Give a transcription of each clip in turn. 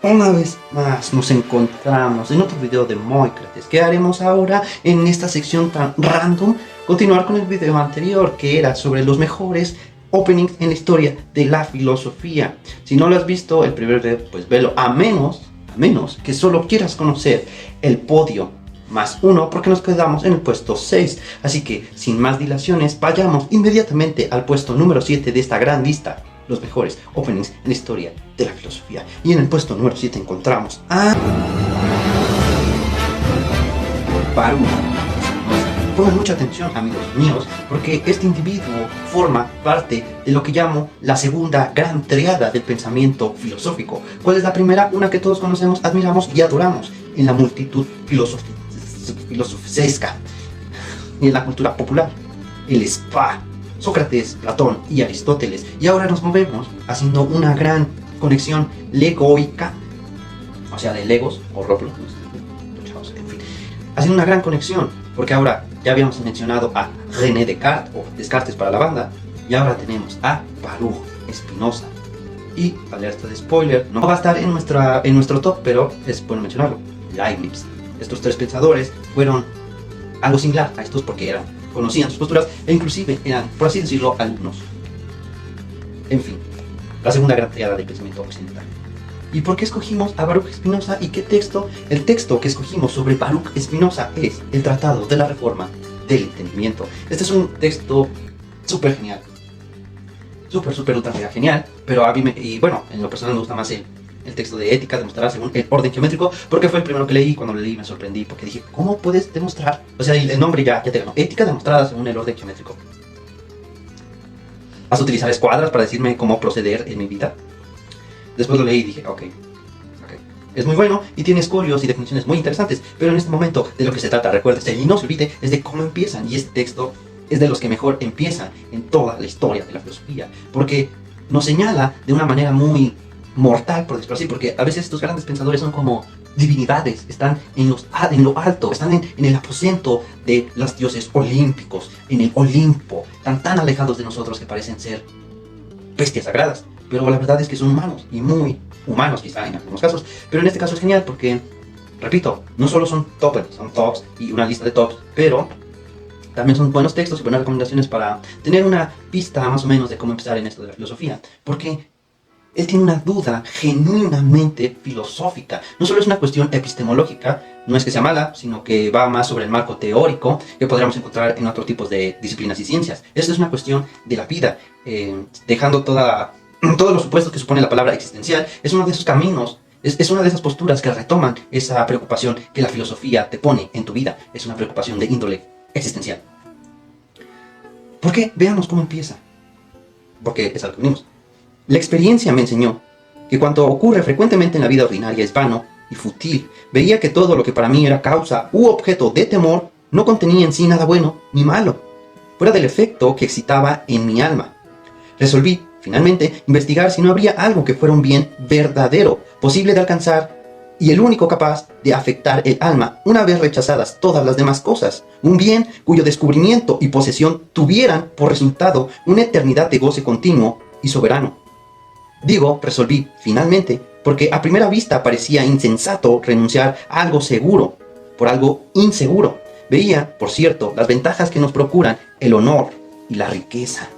Una vez más nos encontramos en otro video de Moicrates. ¿Qué haremos ahora en esta sección tan random? Continuar con el video anterior, que era sobre los mejores openings en la historia de la filosofía. Si no lo has visto, el primer video, pues velo, a menos que solo quieras conocer el podio más uno, porque nos quedamos en el puesto 6. Así que, sin más dilaciones, vayamos inmediatamente al puesto número 7 de esta gran lista. Los mejores openings en la historia de la filosofía. Y en el puesto número 7 encontramos a Barú. Pongan mucha atención, amigos míos, porque este individuo forma parte de lo que llamo la segunda gran triada del pensamiento filosófico. ¿Cuál es la primera? Una que todos conocemos, admiramos y adoramos en la multitud filosofesca y en la cultura popular. El spa. Sócrates, Platón y Aristóteles. Y ahora nos movemos haciendo una gran conexión legoica, o sea, de Legos o Roblox, en fin, haciendo una gran conexión, porque ahora ya habíamos mencionado a René Descartes, o Descartes para la banda, y ahora tenemos a Baruch Spinoza. Y, alerta de spoiler, no va a estar en nuestro top, pero es bueno mencionarlo, Leibniz. Estos tres pensadores fueron algo similar a estos porque conocían sus posturas e inclusive eran, por así decirlo, alumnos. En fin, la segunda gran triada del pensamiento occidental. ¿Y por qué escogimos a Baruch Spinoza y qué texto? El texto que escogimos sobre Baruch Spinoza es el Tratado de la Reforma del Entendimiento. Este es un texto súper genial. Súper ultra mega genial, pero a mí en lo personal me gusta más el texto de ética, demostrará según el orden geométrico, porque fue el primero que leí. Cuando lo leí me sorprendí, porque dije, ¿cómo puedes demostrar? O sea, el nombre ya te ganó. Ética demostrada según el orden geométrico. ¿Vas a utilizar escuadras para decirme cómo proceder en mi vida? Después lo leí y dije, ok. Es muy bueno y tiene escolios y definiciones muy interesantes, pero en este momento de lo que se trata, recuérdese y no se olvide, es de cómo empiezan. Y este texto es de los que mejor empiezan en toda la historia de la filosofía, porque nos señala de una manera muy mortal, por decirlo así, porque a veces estos grandes pensadores son como divinidades, están en lo alto, están en el aposento de los dioses olímpicos, en el Olimpo, están tan alejados de nosotros que parecen ser bestias sagradas, pero la verdad es que son humanos, y muy humanos quizá en algunos casos, pero en este caso es genial porque, repito, no solo son tops y una lista de tops, pero también son buenos textos y buenas recomendaciones para tener una pista más o menos de cómo empezar en esto de la filosofía, porque él tiene una duda genuinamente filosófica. No solo es una cuestión epistemológica, no es que sea mala, sino que va más sobre el marco teórico que podríamos encontrar en otros tipos de disciplinas y ciencias. Esto es una cuestión de la vida, dejando todos los supuestos que supone la palabra existencial. Es uno de esos caminos, es una de esas posturas que retoman esa preocupación que la filosofía te pone en tu vida. Es una preocupación de índole existencial. ¿Por qué? Veamos cómo empieza. Porque es algo que venimos. La experiencia me enseñó que cuanto ocurre frecuentemente en la vida ordinaria es vano y fútil. Veía que todo lo que para mí era causa u objeto de temor no contenía en sí nada bueno ni malo, fuera del efecto que excitaba en mi alma. Resolví, finalmente, investigar si no habría algo que fuera un bien verdadero, posible de alcanzar y el único capaz de afectar el alma una vez rechazadas todas las demás cosas. Un bien cuyo descubrimiento y posesión tuvieran por resultado una eternidad de goce continuo y soberano. Digo, resolví, finalmente, porque a primera vista parecía insensato renunciar a algo seguro por algo inseguro. Veía, por cierto, las ventajas que nos procuran el honor y la riqueza,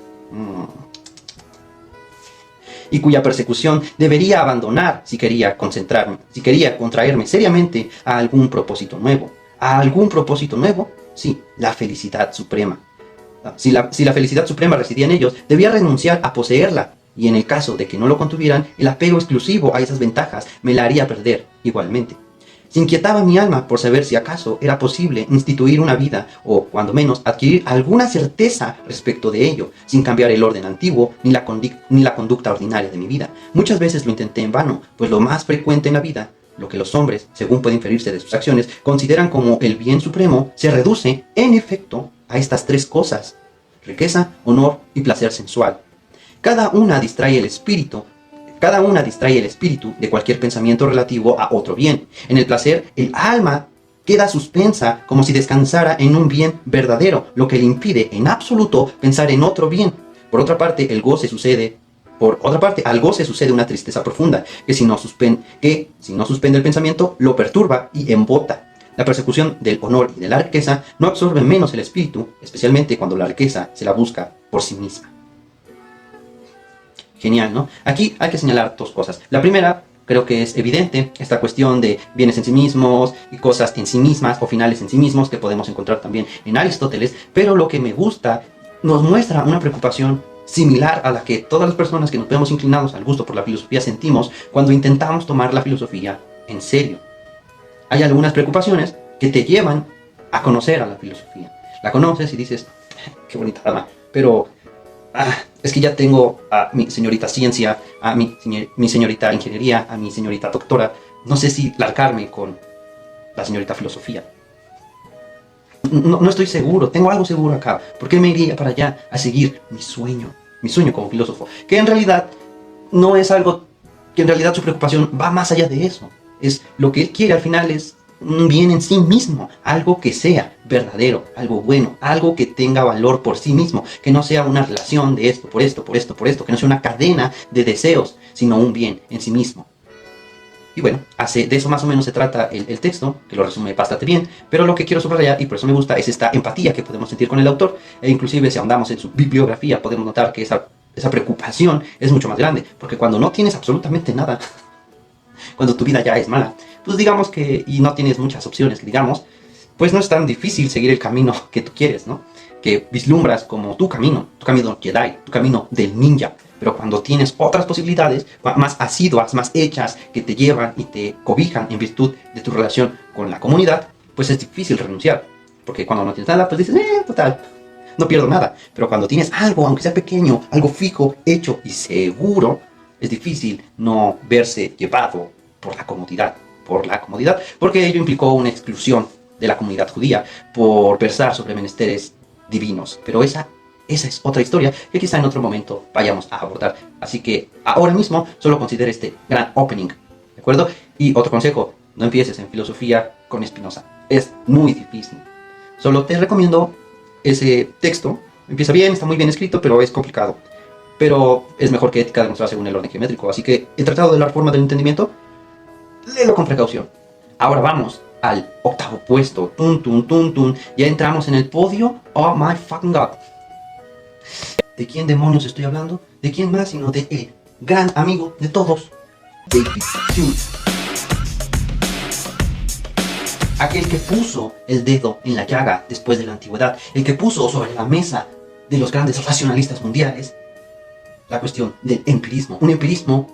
y cuya persecución debería abandonar si quería contraerme seriamente a algún propósito nuevo. ¿A algún propósito nuevo? Sí, la felicidad suprema. Si la felicidad suprema residía en ellos, debía renunciar a poseerla. Y en el caso de que no lo contuvieran, el apego exclusivo a esas ventajas me la haría perder igualmente. Se inquietaba mi alma por saber si acaso era posible instituir una vida, o cuando menos adquirir alguna certeza respecto de ello, sin cambiar el orden antiguo ni la conducta ordinaria de mi vida. Muchas veces lo intenté en vano, pues lo más frecuente en la vida, lo que los hombres, según puede inferirse de sus acciones, consideran como el bien supremo, se reduce, en efecto, a estas tres cosas: riqueza, honor y placer sensual. Cada una distrae el espíritu de cualquier pensamiento relativo a otro bien. En el placer, el alma queda suspensa como si descansara en un bien verdadero, lo que le impide en absoluto pensar en otro bien. Por otra parte, el goce sucede Por otra parte, al goce sucede una tristeza profunda, que si no suspende el pensamiento, lo perturba y embota. La persecución del honor y de la riqueza no absorbe menos el espíritu, especialmente cuando la riqueza se la busca por sí misma. Genial, ¿no? Aquí hay que señalar dos cosas. La primera, creo que es evidente, esta cuestión de bienes en sí mismos y cosas en sí mismas o finales en sí mismos que podemos encontrar también en Aristóteles, pero lo que me gusta nos muestra una preocupación similar a la que todas las personas que nos vemos inclinados al gusto por la filosofía sentimos cuando intentamos tomar la filosofía en serio. Hay algunas preocupaciones que te llevan a conocer a la filosofía. La conoces y dices, qué bonita dama, pero es que ya tengo a mi señorita ciencia, a mi señorita ingeniería, a mi señorita doctora. No sé si largarme con la señorita filosofía. No estoy seguro, tengo algo seguro acá. ¿Por qué me iría para allá a seguir mi sueño como filósofo? Que en realidad no es algo, que en realidad su preocupación va más allá de eso. Es lo que él quiere al final es un bien en sí mismo, algo que sea verdadero, algo bueno, algo que tenga valor por sí mismo, que no sea una relación de esto, por esto, por esto, por esto, que no sea una cadena de deseos, sino un bien en sí mismo. Y bueno, de eso más o menos se trata el texto, que lo resume bastante bien, pero lo que quiero subrayar, y por eso me gusta, es esta empatía que podemos sentir con el autor, e inclusive si ahondamos en su bibliografía, podemos notar que esa preocupación es mucho más grande, porque cuando no tienes absolutamente nada, cuando tu vida ya es mala, pues digamos que, y no tienes muchas opciones, digamos, pues no es tan difícil seguir el camino que tú quieres, ¿no? Que vislumbras como tu camino Jedi, tu camino del ninja. Pero cuando tienes otras posibilidades más asiduas, más hechas, que te llevan y te cobijan en virtud de tu relación con la comunidad, pues es difícil renunciar. Porque cuando no tienes nada, pues dices, total, no pierdo nada. Pero cuando tienes algo, aunque sea pequeño, algo fijo, hecho y seguro, es difícil no verse llevado por la comodidad, porque ello implicó una exclusión de la comunidad judía por versar sobre menesteres divinos. Pero esa es otra historia que quizá en otro momento vayamos a abordar. Así que ahora mismo solo considere este gran opening, ¿de acuerdo? Y otro consejo, no empieces en filosofía con Spinoza, es muy difícil. Solo te recomiendo ese texto, empieza bien, está muy bien escrito, pero es complicado. Pero es mejor que Ética demostrada según el orden geométrico, así que el Tratado de la Reforma del Entendimiento, léelo con precaución. Ahora vamos al octavo puesto, ya entramos en el podio, oh my fucking god. ¿De quién demonios estoy hablando? ¿De quién más sino de el gran amigo de todos, David Hume? Aquel que puso el dedo en la llaga después de la antigüedad, el que puso sobre la mesa de los grandes racionalistas mundiales la cuestión del empirismo, un empirismo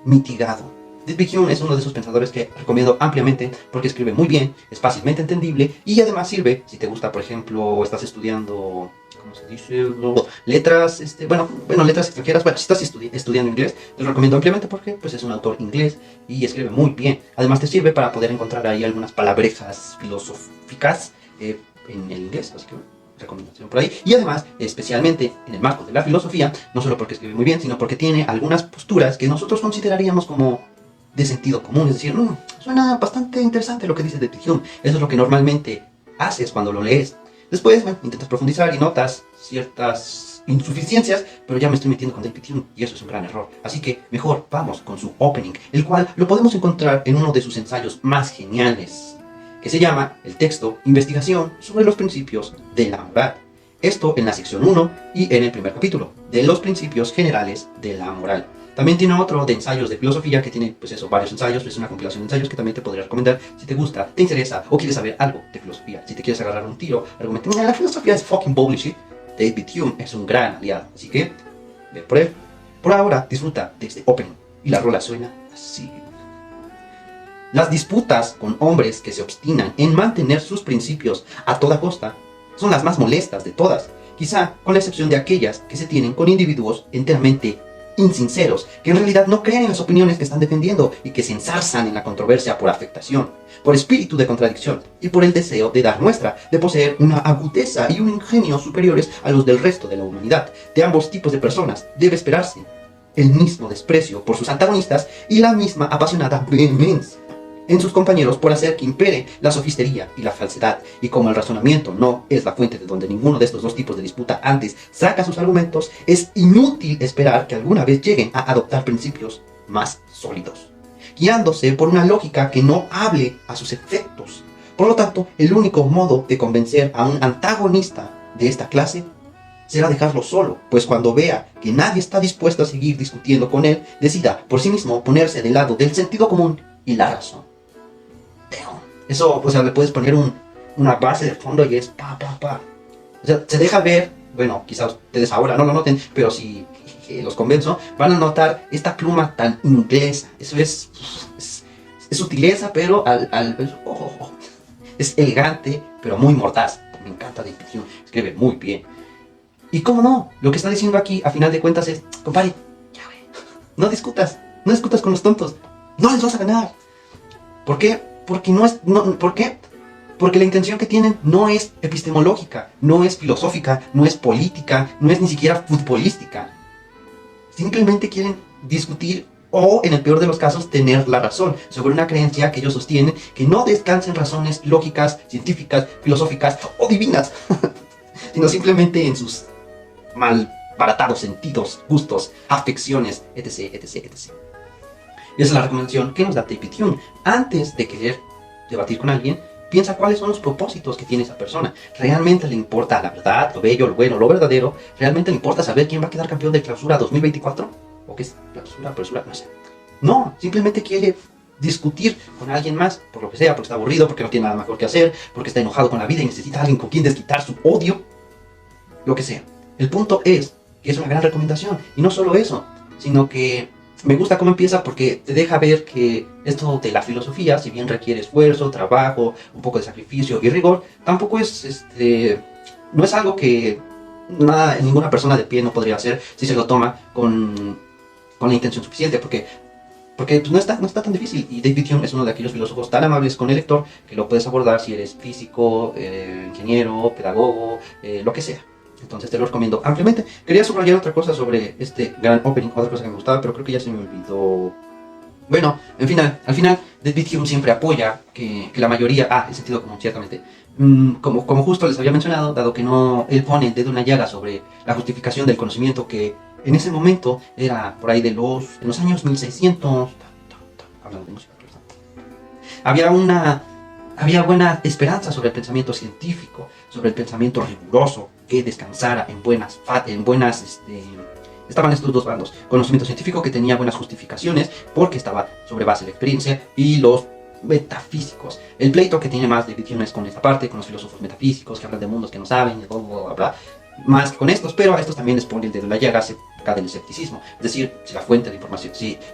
mitigado. David Hume es uno de esos pensadores que recomiendo ampliamente porque escribe muy bien, es fácilmente entendible y además sirve, si te gusta, por ejemplo, estás estudiando, ¿cómo se dice? Letras, letras extranjeras. Bueno, si estás estudiando inglés, te lo recomiendo ampliamente porque pues, es un autor inglés y escribe muy bien. Además te sirve para poder encontrar ahí algunas palabrejas filosóficas en el inglés, así que recomendación por ahí. Y además, especialmente en el marco de la filosofía, no solo porque escribe muy bien, sino porque tiene algunas posturas que nosotros consideraríamos como de sentido común, es decir, suena bastante interesante lo que dice David Hume. Eso es lo que normalmente haces cuando lo lees. Después, intentas profundizar y notas ciertas insuficiencias, pero ya me estoy metiendo con David Hume y eso es un gran error. Así que mejor vamos con su opening, el cual lo podemos encontrar en uno de sus ensayos más geniales, que se llama el texto Investigación sobre los principios de la moral. Esto en la sección 1 y en el primer capítulo, de los principios generales de la moral. También tiene otro de ensayos de filosofía que tiene, pues eso, varios ensayos, es una compilación de ensayos que también te podría recomendar si te gusta, te interesa o quieres saber algo de filosofía. Si te quieres agarrar un tiro, argumenta, la filosofía es fucking bullshit. David Hume es un gran aliado, así que, ve por él. Por ahora, disfruta de este opening y la rola suena así. Las disputas con hombres que se obstinan en mantener sus principios a toda costa son las más molestas de todas, quizá con la excepción de aquellas que se tienen con individuos enteramente insinceros, que en realidad no creen en las opiniones que están defendiendo y que se ensarzan en la controversia por afectación, por espíritu de contradicción y por el deseo de dar muestra de poseer una agudeza y un ingenio superiores a los del resto de la humanidad. De ambos tipos de personas debe esperarse el mismo desprecio por sus antagonistas y la misma apasionada vehemencia en sus compañeros por hacer que impere la sofistería y la falsedad. Y como el razonamiento no es la fuente de donde ninguno de estos dos tipos de disputa antes saca sus argumentos, es inútil esperar que alguna vez lleguen a adoptar principios más sólidos, guiándose por una lógica que no hable a sus efectos. Por lo tanto, el único modo de convencer a un antagonista de esta clase será dejarlo solo, pues cuando vea que nadie está dispuesto a seguir discutiendo con él, decida por sí mismo ponerse del lado del sentido común y la razón. Eso, o sea, le puedes poner una base de fondo y es pa, pa, pa. O sea, se deja ver, bueno, quizás ustedes ahora no lo noten, pero si los convenzo, van a notar esta pluma tan inglesa. Eso es sutileza, pero es elegante, pero muy mordaz. Me encanta David Hume, escribe muy bien. Y cómo no, lo que está diciendo aquí, a final de cuentas, es, compadre, ya güey, no discutas con los tontos, no les vas a ganar. ¿Por qué? ¿Por qué? Porque la intención que tienen no es epistemológica, no es filosófica, no es política, no es ni siquiera futbolística. Simplemente quieren discutir o, en el peor de los casos, tener la razón sobre una creencia que ellos sostienen que no descansa en razones lógicas, científicas, filosóficas o divinas, sino simplemente en sus malbaratados sentidos, gustos, afecciones, etc, etc, etc. Y esa es la recomendación que nos da David Hume. Antes de querer debatir con alguien, piensa cuáles son los propósitos que tiene esa persona. ¿Realmente le importa la verdad, lo bello, lo bueno, lo verdadero? ¿Realmente le importa saber quién va a quedar campeón de clausura 2024? ¿O qué es clausura? No sé. No, simplemente quiere discutir con alguien más, por lo que sea, porque está aburrido, porque no tiene nada mejor que hacer, porque está enojado con la vida y necesita a alguien con quien desquitar su odio, lo que sea. El punto es que es una gran recomendación, y no solo eso, sino que me gusta cómo empieza porque te deja ver que esto de la filosofía, si bien requiere esfuerzo, trabajo, un poco de sacrificio y rigor, tampoco es no es algo que ninguna persona de pie no podría hacer si se lo toma con la intención suficiente, porque pues no está tan difícil. Y David Hume es uno de aquellos filósofos tan amables con el lector que lo puedes abordar si eres físico, ingeniero, pedagogo, lo que sea. Entonces te lo recomiendo ampliamente. Quería subrayar otra cosa sobre este gran opening, otra cosa que me gustaba, pero creo que ya se me olvidó. Bueno, al final, David Hume siempre apoya que la mayoría, el sentido común, ciertamente. Como justo les había mencionado, dado que él pone el dedo en la llaga sobre la justificación del conocimiento que en ese momento era por ahí en los años 1600, hablando de música, había buena esperanza sobre el pensamiento científico, sobre el pensamiento riguroso, que descansara en buenas, estaban estos dos bandos, conocimiento científico que tenía buenas justificaciones porque estaba sobre base de la experiencia, y los metafísicos. El pleito que tiene más David Hume es con esta parte, con los filósofos metafísicos que hablan de mundos que no saben, y bla, bla, bla, más que con estos, pero a estos también les pone el dedo en la llaga acerca del escepticismo. Es decir, si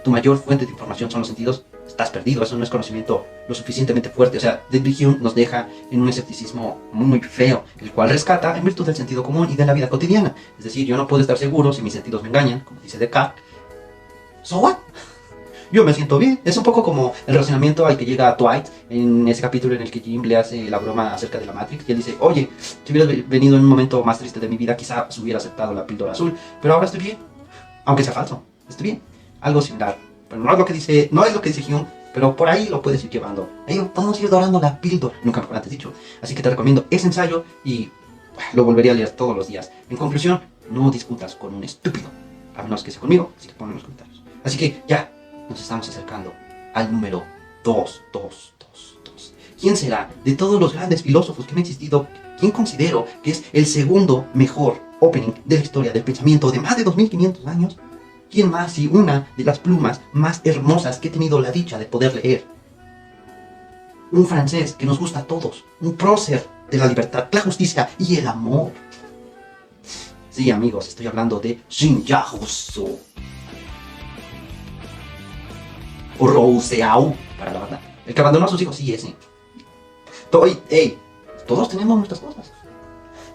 tu mayor fuente de información son los sentidos, estás perdido, eso no es conocimiento lo suficientemente fuerte. O sea, David Hume nos deja en un escepticismo muy feo, el cual rescata en virtud del sentido común y de la vida cotidiana. Es decir, yo no puedo estar seguro si mis sentidos me engañan, como dice Descartes. ¿So what? Yo me siento bien. Es un poco como el razonamiento al que llega Dwight en ese capítulo en el que Jim le hace la broma acerca de la Matrix, y él dice, oye, si hubieras venido en un momento más triste de mi vida, quizás hubiera aceptado la píldora azul, pero ahora estoy bien, aunque sea falso, estoy bien. Algo similar, pero no es lo que dice Hume, pero por ahí lo puedes ir llevando. Ahí podemos ir dorando la píldora, nunca mejor antes dicho. Así que te recomiendo ese ensayo y lo volvería a leer todos los días. En conclusión, no discutas con un estúpido, a menos que sea conmigo, así que ponlo en los comentarios. Así que ya, nos estamos acercando al número 2. ¿Quién será de todos los grandes filósofos que han existido? ¿Quién considero que es el segundo mejor opening de la historia del pensamiento de más de 2500 años? ¿Quién más y una de las plumas más hermosas que he tenido la dicha de poder leer? Un francés que nos gusta a todos, un prócer de la libertad, la justicia y el amor. Sí, amigos, estoy hablando de Jean-Jacques Rousseau. O Rousseau, para la banda. El que abandonó a sus hijos, sí, ese. Todos tenemos nuestras cosas.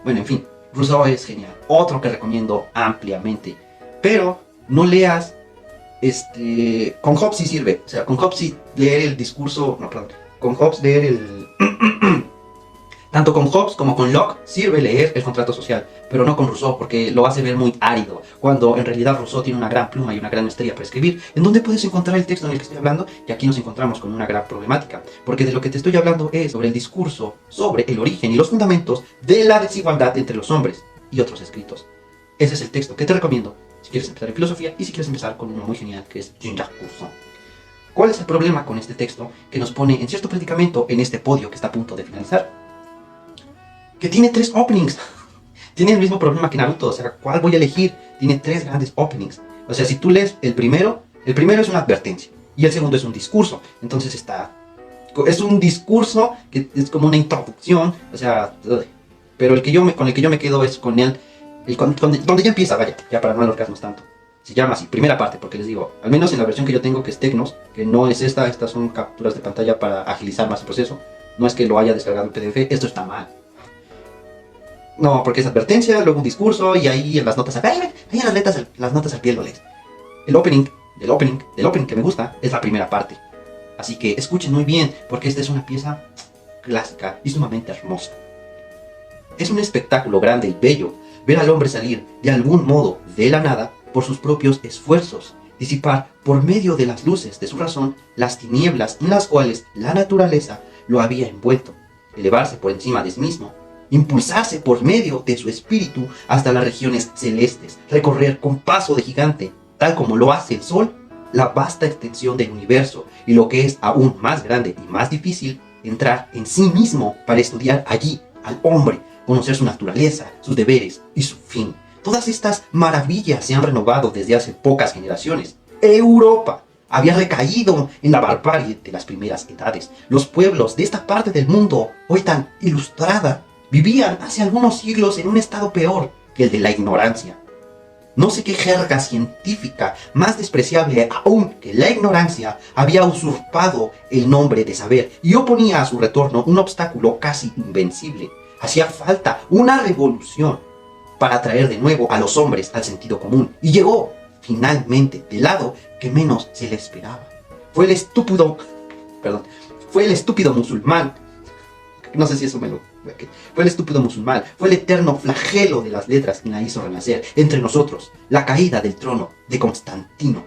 Bueno, en fin, Rousseau es genial. Otro que recomiendo ampliamente. Pero no leas, con Hobbes sí sirve. O sea, con Hobbes sí leer el discurso, con Hobbes leer Tanto con Hobbes como con Locke sirve leer el contrato social, pero no con Rousseau porque lo hace ver muy árido, cuando en realidad Rousseau tiene una gran pluma y una gran maestría para escribir. ¿En dónde puedes encontrar el texto en el que estoy hablando? Y aquí nos encontramos con una gran problemática, porque de lo que te estoy hablando es sobre el discurso, sobre el origen y los fundamentos de la desigualdad entre los hombres y otros escritos. Ese es el texto que te recomiendo si quieres empezar en filosofía y si quieres empezar con uno muy genial que es Jean-Jacques Rousseau. ¿Cuál es el problema con este texto que nos pone en cierto predicamento en este podio que está a punto de finalizar? Que tiene 3 openings. Tiene el mismo problema que Naruto, o sea, ¿cuál voy a elegir? Tiene 3 grandes openings. O sea, si tú lees el primero es una advertencia y el segundo es un discurso. Entonces es un discurso que es como una introducción, o sea, pero con el que yo me quedo es con donde ya empieza, vaya, ya para no alargarnos tanto. Se llama así, primera parte, porque les digo, al menos en la versión que yo tengo, que es Tecnos, que no es estas son capturas de pantalla para agilizar más el proceso. No es que lo haya descargado en PDF, esto está mal. No, porque es advertencia, luego un discurso, y ahí en las notas, ahí en las notas al pie lo lees. El opening que me gusta es la primera parte. Así que escuchen muy bien, porque esta es una pieza clásica y sumamente hermosa. Es un espectáculo grande y bello ver al hombre salir de algún modo de la nada por sus propios esfuerzos, disipar por medio de las luces de su razón las tinieblas en las cuales la naturaleza lo había envuelto, elevarse por encima de sí mismo, impulsarse por medio de su espíritu hasta las regiones celestes, recorrer con paso de gigante, tal como lo hace el sol, la vasta extensión del universo y lo que es aún más grande y más difícil, entrar en sí mismo para estudiar allí al hombre, conocer su naturaleza, sus deberes y su fin. Todas estas maravillas se han renovado desde hace pocas generaciones. Europa había recaído en la barbarie de las primeras edades. Los pueblos de esta parte del mundo, hoy tan ilustrada, vivían hace algunos siglos en un estado peor que el de la ignorancia. No sé qué jerga científica más despreciable aún que la ignorancia había usurpado el nombre de saber y oponía a su retorno un obstáculo casi invencible. Hacía falta una revolución para traer de nuevo a los hombres al sentido común. Y llegó, finalmente, del lado que menos se le esperaba. Fue el estúpido musulmán. No sé si eso me lo... Fue el estúpido musulmán. Fue el eterno flagelo de las letras quien la hizo renacer entre nosotros. La caída del trono de Constantino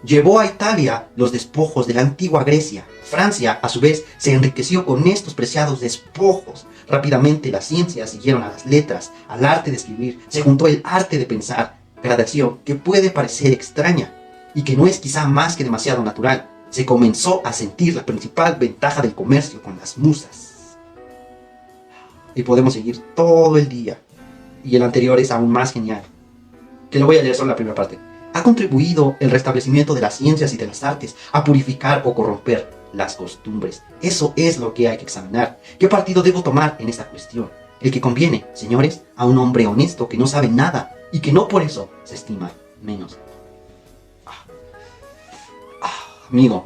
llevó a Italia los despojos de la antigua Grecia. Francia, a su vez, se enriqueció con estos preciados despojos. Rápidamente las ciencias siguieron a las letras, al arte de escribir, se juntó el arte de pensar, gradación que puede parecer extraña y que no es quizá más que demasiado natural. Se comenzó a sentir la principal ventaja del comercio con las musas. Y podemos seguir todo el día. Y el anterior es aún más genial, que lo voy a leer solo la primera parte. Ha contribuido el restablecimiento de las ciencias y de las artes a purificar o corromper las costumbres. Eso es lo que hay que examinar. ¿Qué partido debo tomar en esta cuestión? El que conviene, señores, a un hombre honesto que no sabe nada y que no por eso se estima menos. Amigo,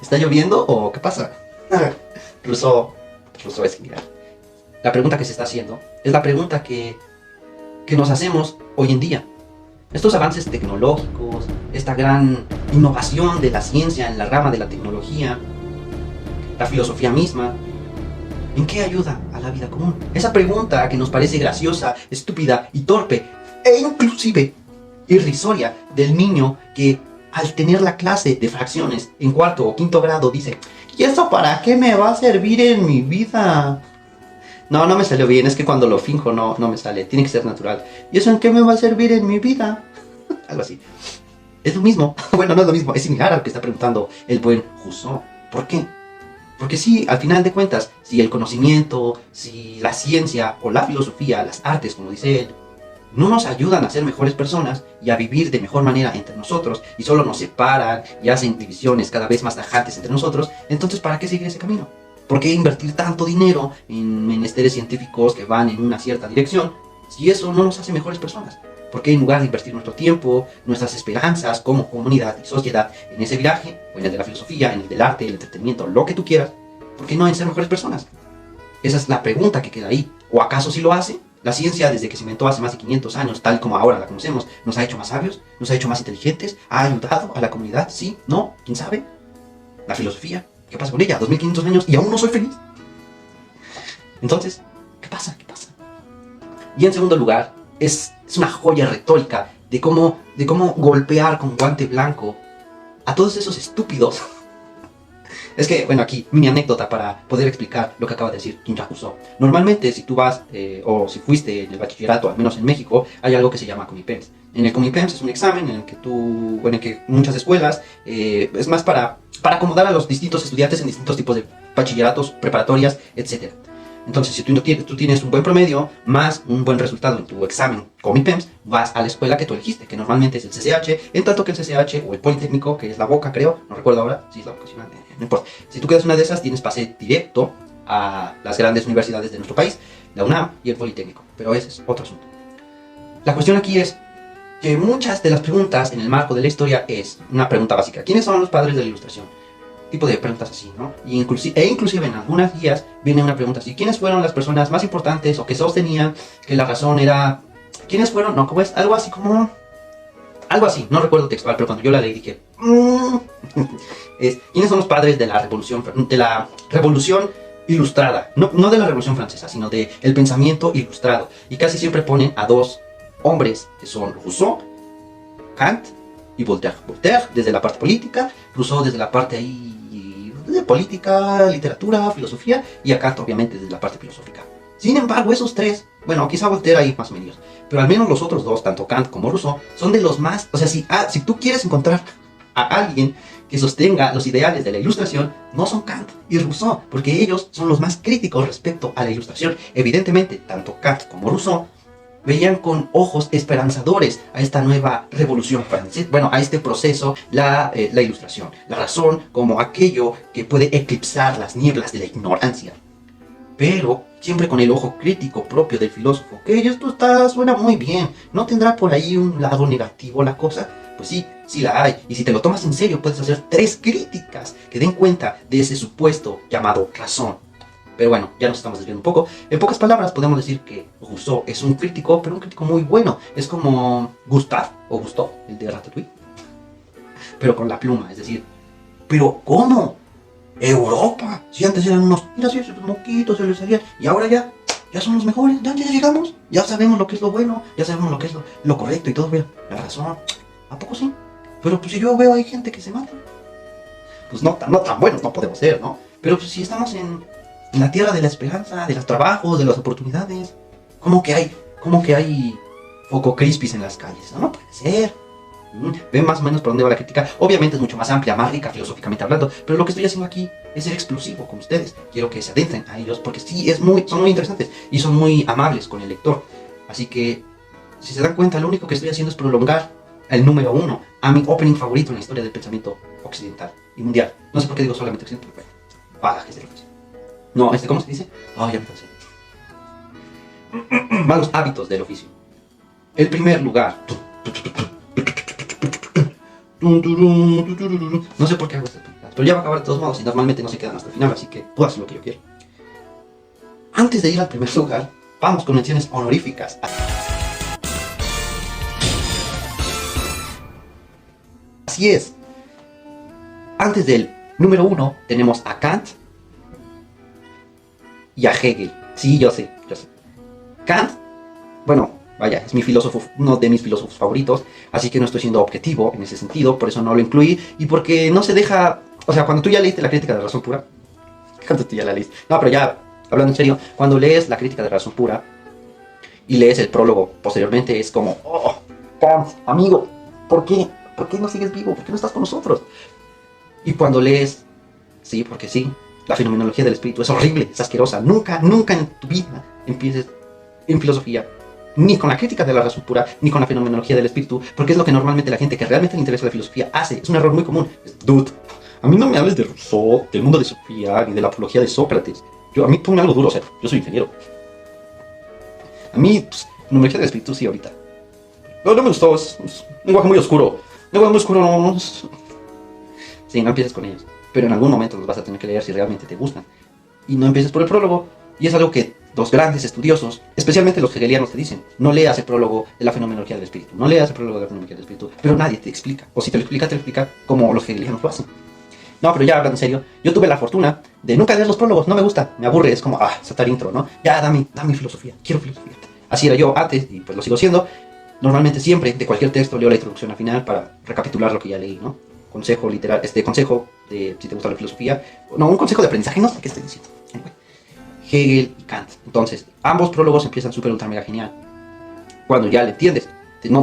¿está lloviendo o qué pasa? Rousseau es genial. La pregunta que se está haciendo es la pregunta que nos hacemos hoy en día. Estos avances tecnológicos, esta gran innovación de la ciencia en la rama de la tecnología, la filosofía misma, ¿en qué ayuda a la vida común? Esa pregunta que nos parece graciosa, estúpida y torpe, e inclusive irrisoria del niño que al tener la clase de fracciones en 4º o 5º grado dice: ¿y eso para qué me va a servir en mi vida? No me salió bien, es que cuando lo finjo no me sale, tiene que ser natural. ¿Y eso en qué me va a servir en mi vida? Algo así. Es lo mismo, bueno, no es lo mismo, es similar a lo que está preguntando el buen Rousseau. ¿Por qué? Porque sí, al final de cuentas, si el conocimiento, si la ciencia o la filosofía, las artes, como dice él, no nos ayudan a ser mejores personas y a vivir de mejor manera entre nosotros y solo nos separan y hacen divisiones cada vez más tajantes entre nosotros, entonces ¿para qué seguir ese camino? ¿Por qué invertir tanto dinero en menesteres científicos que van en una cierta dirección si eso no nos hace mejores personas? ¿Por qué en lugar de invertir nuestro tiempo, nuestras esperanzas como comunidad y sociedad en ese viraje, o en el de la filosofía, en el del arte, el entretenimiento, lo que tú quieras, por qué no en ser mejores personas? Esa es la pregunta que queda ahí. ¿O acaso sí lo hace? La ciencia, desde que se inventó hace más de 500 años, tal como ahora la conocemos, ¿nos ha hecho más sabios? ¿Nos ha hecho más inteligentes? ¿Ha ayudado a la comunidad? ¿Sí? ¿No? ¿Quién sabe? La filosofía, ¿qué pasa con ella? 2500 años y aún no soy feliz. Entonces, ¿qué pasa? ¿Qué pasa? Y en segundo lugar, es una joya retórica de cómo golpear con guante blanco a todos esos estúpidos. Es que, bueno, aquí, mini anécdota para poder explicar lo que acaba de decir Jean-Jacques Rousseau. Normalmente, si tú vas, o si fuiste en el bachillerato, al menos en México, hay algo que se llama Comipens. En el Comipens es un examen en el que en el que muchas escuelas, es más para acomodar a los distintos estudiantes en distintos tipos de bachilleratos, preparatorias, etc. Entonces, si tú tienes un buen promedio, más un buen resultado en tu examen Comipens, vas a la escuela que tú elegiste, que normalmente es el CCH, en tanto que el CCH o el Politécnico, que es la Boca, creo, no recuerdo ahora, si es la vocacional, no importa. Si tú quedas una de esas, tienes pase directo a las grandes universidades de nuestro país, la UNAM y el Politécnico, pero ese es otro asunto. La cuestión aquí es que muchas de las preguntas en el marco de la historia es una pregunta básica: ¿quiénes son los padres de la Ilustración? Tipo de preguntas así, ¿no? Inclusive en algunas guías viene una pregunta así: ¿quiénes fueron las personas más importantes o que sostenían que la razón era... ¿Quiénes fueron? No, ¿cómo es? Algo así como... Algo así, no recuerdo textual, pero cuando yo la leí dije... ¿quiénes son los padres de la revolución ilustrada? No de la Revolución Francesa, sino del pensamiento ilustrado. Y casi siempre ponen a dos hombres, que son Rousseau, Kant y Voltaire. Voltaire desde la parte política, Rousseau desde la parte ahí de política, literatura, filosofía, y a Kant obviamente desde la parte filosófica. Sin embargo, esos tres, bueno, quizá Voltaire ahí más o menos, pero al menos los otros dos, tanto Kant como Rousseau, son de los más... O sea, si tú quieres encontrar a alguien que sostenga los ideales de la Ilustración, no son Kant y Rousseau, porque ellos son los más críticos respecto a la Ilustración. Evidentemente, tanto Kant como Rousseau veían con ojos esperanzadores a esta nueva revolución francesa, bueno, a este proceso, la Ilustración, la razón como aquello que puede eclipsar las nieblas de la ignorancia, pero siempre con el ojo crítico propio del filósofo, que esto suena muy bien, ¿no tendrá por ahí un lado negativo la cosa? Pues sí, sí la hay, y si te lo tomas en serio puedes hacer 3 críticas que den cuenta de ese supuesto llamado razón. Pero bueno, ya nos estamos desviando un poco. En pocas palabras podemos decir que Rousseau es un crítico, pero un crítico muy bueno. Es como Gustave, o Gusteau, el de Ratatouille, pero con la pluma, es decir, ¿pero cómo? Europa, si antes eran unos, mira, si esos moquitos se les salían, y ahora ya son los mejores, ya llegamos, ya sabemos lo que es lo bueno, ya sabemos lo que es lo correcto y todo, mira, la razón, ¿a poco sí? Pero pues si yo veo hay gente que se mata, pues no tan buenos no podemos ser, ¿no? Pero pues si estamos en la tierra de la esperanza, de los trabajos, de las oportunidades, ¿cómo que hay foco crispis en las calles? No puede ser. Ven más o menos por dónde va la crítica. Obviamente es mucho más amplia, más rica filosóficamente hablando, pero lo que estoy haciendo aquí es ser explosivo con ustedes. Quiero que se adentren a ellos porque sí, son muy interesantes y son muy amables con el lector. Así que, si se dan cuenta, lo único que estoy haciendo es prolongar el número 1 a mi opening favorito en la historia del pensamiento occidental y mundial. No sé por qué digo solamente occidental, pero bueno, bagajes del oficio. No, ¿cómo se dice? Ya me cansé. Malos hábitos del oficio. El primer lugar. No sé por qué hago esto, pero ya va a acabar de todos modos y normalmente no se quedan hasta el final, así que puedo hacer lo que yo quiero. Antes de ir al primer lugar, vamos con menciones honoríficas. Así es. Antes del número 1 tenemos a Kant y a Hegel. Sí, yo sé. Kant, bueno, vaya, es uno de mis filósofos favoritos, así que no estoy siendo objetivo en ese sentido, por eso no lo incluí, y porque no se deja, o sea, cuando tú ya leíste la crítica de la razón pura, cuando tú ya la leíste, no, pero ya, hablando en serio, cuando lees la crítica de la razón pura, y lees el prólogo posteriormente, es como, Kant, amigo, ¿por qué? ¿Por qué no sigues vivo? ¿Por qué no estás con nosotros? Y cuando lees, sí, porque sí, la fenomenología del espíritu es horrible, es asquerosa, nunca en tu vida empieces en filosofía, ni con la crítica de la razón pura, ni con la fenomenología del espíritu, porque es lo que normalmente la gente que realmente le interesa la filosofía hace. Es un error muy común. Dude, a mí no me hables de Rousseau, del mundo de Sofía, ni de la apología de Sócrates. A mí ponme algo duro, o sea, yo soy ingeniero. A mí, pues, fenomenología del espíritu sí, ahorita. No me gustó, es un lenguaje muy oscuro. No. Sí, no empieces con ellos, pero en algún momento los vas a tener que leer si realmente te gustan. Y no empieces por el prólogo, y es algo que los grandes estudiosos, especialmente los hegelianos, te dicen: no leas el prólogo de la fenomenología del espíritu, no leas el prólogo de la fenomenología del espíritu, pero nadie te explica, o si te lo explica como los hegelianos lo hacen. No, pero ya hablando en serio, yo tuve la fortuna de nunca leer los prólogos, no me gusta, me aburre, es como, saltar intro, ¿no? Ya, dame filosofía, quiero filosofía. Así era yo antes y pues lo sigo siendo. Normalmente siempre, de cualquier texto, leo la introducción al final para recapitular lo que ya leí, ¿no? Consejo literal, consejo de, si te gusta la filosofía, no, un consejo de aprendizaje, no sé qué estoy diciendo. Anyway, Hegel y Kant. Entonces, ambos prólogos empiezan súper ultra mega genial. Cuando ya le entiendes,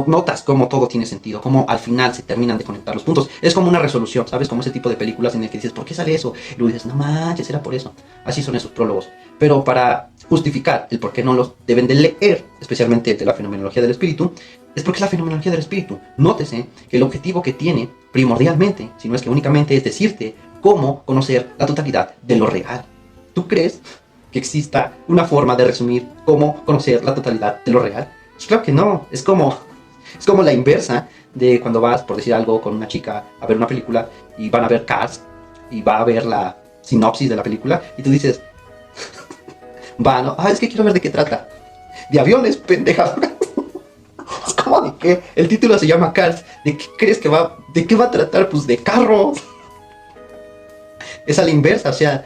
notas cómo todo tiene sentido, cómo al final se terminan de conectar los puntos. Es como una resolución, ¿sabes? Como ese tipo de películas en el que dices, ¿por qué sale eso? Y luego dices, no manches, era por eso. Así son esos prólogos. Pero para justificar el por qué no los deben de leer, especialmente de la fenomenología del espíritu, es porque es la fenomenología del espíritu. Nótese que el objetivo que tiene primordialmente, si no es que únicamente, es decirte cómo conocer la totalidad de lo real. ¿Tú crees que exista una forma de resumir cómo conocer la totalidad de lo real? Pues claro que no, es como la inversa de cuando vas, por decir algo, con una chica a ver una película y van a ver Cars y va a ver la sinopsis de la película y tú dices, es que quiero ver de qué trata. De aviones, pendeja. Es como de qué, el título se llama Cars, ¿de qué crees que va, de qué va a tratar? Pues de carros. Es a la inversa, o sea,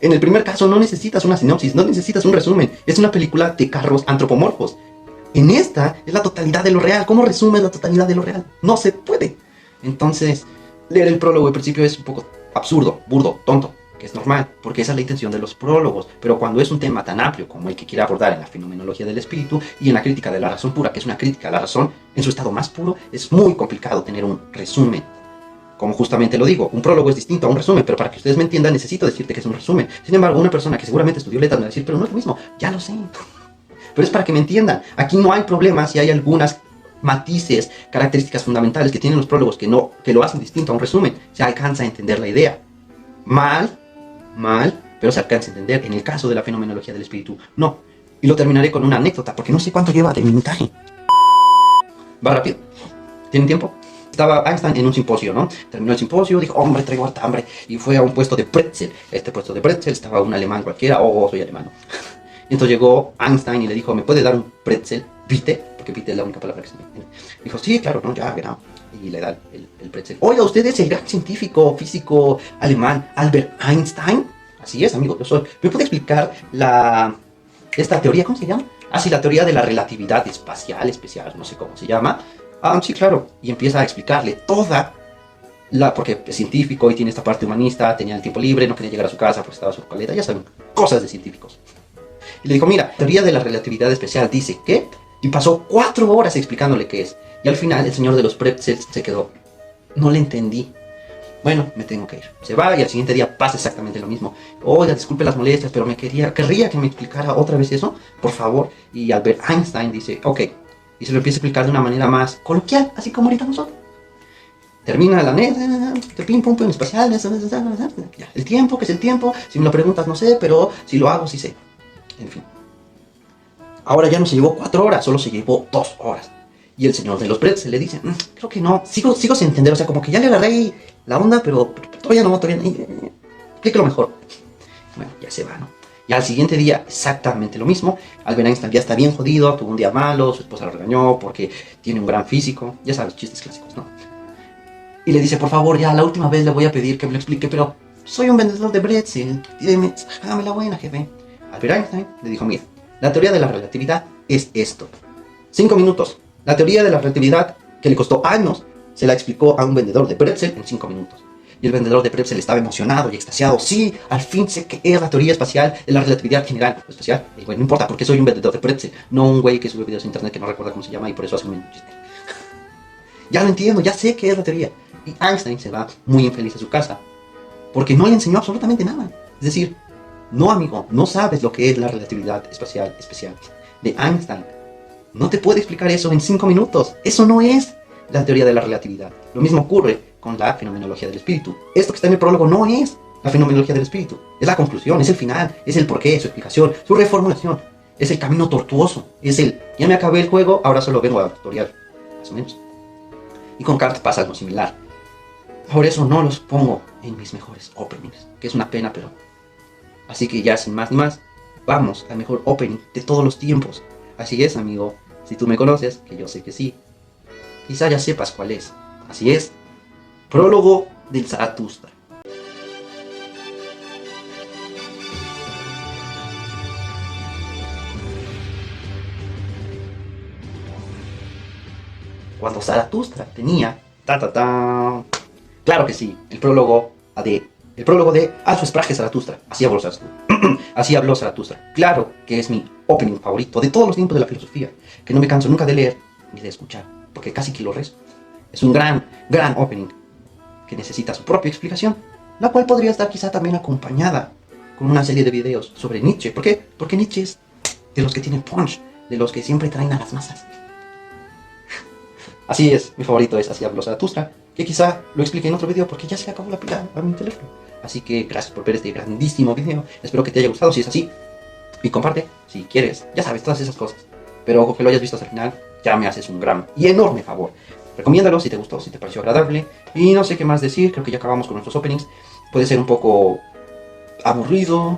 en el primer caso no necesitas una sinopsis, no necesitas un resumen, es una película de carros antropomorfos. En esta es la totalidad de lo real. ¿Cómo resumes la totalidad de lo real? No se puede. Entonces, leer el prólogo al principio es un poco absurdo, burdo, tonto, que es normal, porque esa es la intención de los prólogos. Pero cuando es un tema tan amplio como el que quiere abordar en la fenomenología del espíritu y en la crítica de la razón pura, que es una crítica a la razón en su estado más puro, es muy complicado tener un resumen. Como justamente lo digo, un prólogo es distinto a un resumen, pero para que ustedes me entiendan necesito decirte que es un resumen. Sin embargo, una persona que seguramente estudió letras me va a decir, pero no es lo mismo, ya lo sé. Pero es para que me entiendan. Aquí no hay problemas si hay algunas matices, características fundamentales que tienen los prólogos que lo hacen distinto a un resumen. Se alcanza a entender la idea. Mal, pero se alcanza a entender. En el caso de la fenomenología del espíritu, no. Y lo terminaré con una anécdota, porque no sé cuánto lleva de minutaje. Va rápido. ¿Tienen tiempo? Estaba Einstein en un simposio, ¿no? Terminó el simposio, dijo, hombre, traigo harta hambre. Y fue a un puesto de pretzel. Este puesto de pretzel estaba un alemán cualquiera. Soy alemán. Entonces llegó Einstein y le dijo, ¿me puede dar un pretzel? ¿Pite? Porque pite es la única palabra que se me entiende. Dijo, sí, claro, no, ya, verá. Y le da el pretzel. Oiga, usted es el gran científico, físico alemán Albert Einstein. Así es, amigo, yo soy. ¿Me puede explicar esta teoría, cómo se llama? Sí, la teoría de la relatividad espacial, especial, no sé cómo se llama. Sí, claro. Y empieza a explicarle toda porque es científico y tiene esta parte humanista, tenía el tiempo libre, no quería llegar a su casa porque estaba su caleta, ya saben, cosas de científicos. Y le dijo, mira, la teoría de la relatividad especial dice que... Y pasó 4 horas explicándole qué es. Y al final el señor de los pretzels se quedó. No le entendí. Bueno, me tengo que ir. Se va y al siguiente día pasa exactamente lo mismo. Oiga, disculpe las molestias, pero querría que me explicara otra vez eso, por favor. Y Albert Einstein dice, ok. Y se lo empieza a explicar de una manera más coloquial, así como ahorita nosotros. Termina la neta, pim pum pum espacial, ya. El tiempo, ¿qué es el tiempo? Si me lo preguntas no sé, pero si lo hago sí sé. En fin. Ahora ya no se llevó 4 horas, solo se llevó 2 horas. Y el señor de los pretzels le dice, creo que no, sigo sin entender, o sea, como que ya le agarré la onda, pero todavía no. Explíquelo mejor. Bueno, ya se va, ¿no? Y al siguiente día, exactamente lo mismo. Albert Einstein ya está bien jodido, tuvo un día malo, su esposa lo regañó porque tiene un gran físico. Ya sabes, chistes clásicos, ¿no? Y le dice, por favor, ya la última vez le voy a pedir que me lo explique, pero soy un vendedor de pretzel. Hágame la buena, jefe. Albert Einstein le dijo, mira, la teoría de la relatividad es esto. 5 minutos. La teoría de la relatividad, que le costó años, se la explicó a un vendedor de pretzel en 5 minutos. Y el vendedor de pretzel estaba emocionado y extasiado. Sí, al fin sé qué es la teoría espacial de la relatividad general. Espacial, y bueno, no importa, porque soy un vendedor de pretzel, no un güey que sube videos a internet que no recuerda cómo se llama y por eso hace un chiste. Ya lo entiendo, ya sé qué es la teoría. Y Einstein se va muy infeliz a su casa, porque no le enseñó absolutamente nada. Es decir, no, amigo, no sabes lo que es la relatividad espacial especial de Einstein. No te puede explicar eso en 5 minutos. Eso no es la teoría de la relatividad. Lo mismo ocurre con la fenomenología del espíritu. Esto que está en el prólogo no es la fenomenología del espíritu. Es la conclusión, es el final, es el porqué, su explicación, su reformulación. Es el camino tortuoso. Es ya me acabé el juego, ahora solo vengo a tutorial. Más o menos. Y con Kant pasa algo similar. Por eso no los pongo en mis mejores openings. Que es una pena, pero... Así que ya sin más ni más, vamos al mejor opening de todos los tiempos. Así es, amigo. Si tú me conoces, que yo sé que sí, quizá ya sepas cuál es. Así es. Prólogo del Zaratustra. cuando Zaratustra tenía... Claro que sí, el prólogo de A su espraje Zaratustra. Así habló Zaratustra. Así habló Zaratustra. Claro que es mi opening favorito de todos los tiempos de la filosofía, que no me canso nunca de leer ni de escuchar, porque casi que lo rezo. Es un gran opening que necesita su propia explicación, la cual podría estar quizá también acompañada con una serie de videos sobre Nietzsche. ¿Por qué? Porque Nietzsche es de los que tienen punch, de los que siempre traen a las masas. Así es, mi favorito es Así habló Zaratustra, que quizá lo explique en otro video porque ya se le acabó la pila a mi teléfono. Así que gracias por ver este grandísimo video, espero que te haya gustado, si es así, y comparte si quieres, ya sabes, todas esas cosas. Pero ojo que lo hayas visto hasta el final, ya me haces un gran y enorme favor. Recomiéndalo si te gustó, si te pareció agradable. Y no sé qué más decir, creo que ya acabamos con nuestros openings. Puede ser un poco aburrido,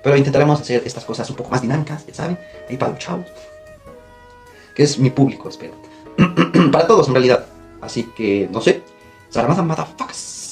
pero intentaremos hacer estas cosas un poco más dinámicas, ya saben, ahí para los chavos, que es mi público, espero. Para todos en realidad. Así que, no sé, Saramada Motherfuckers.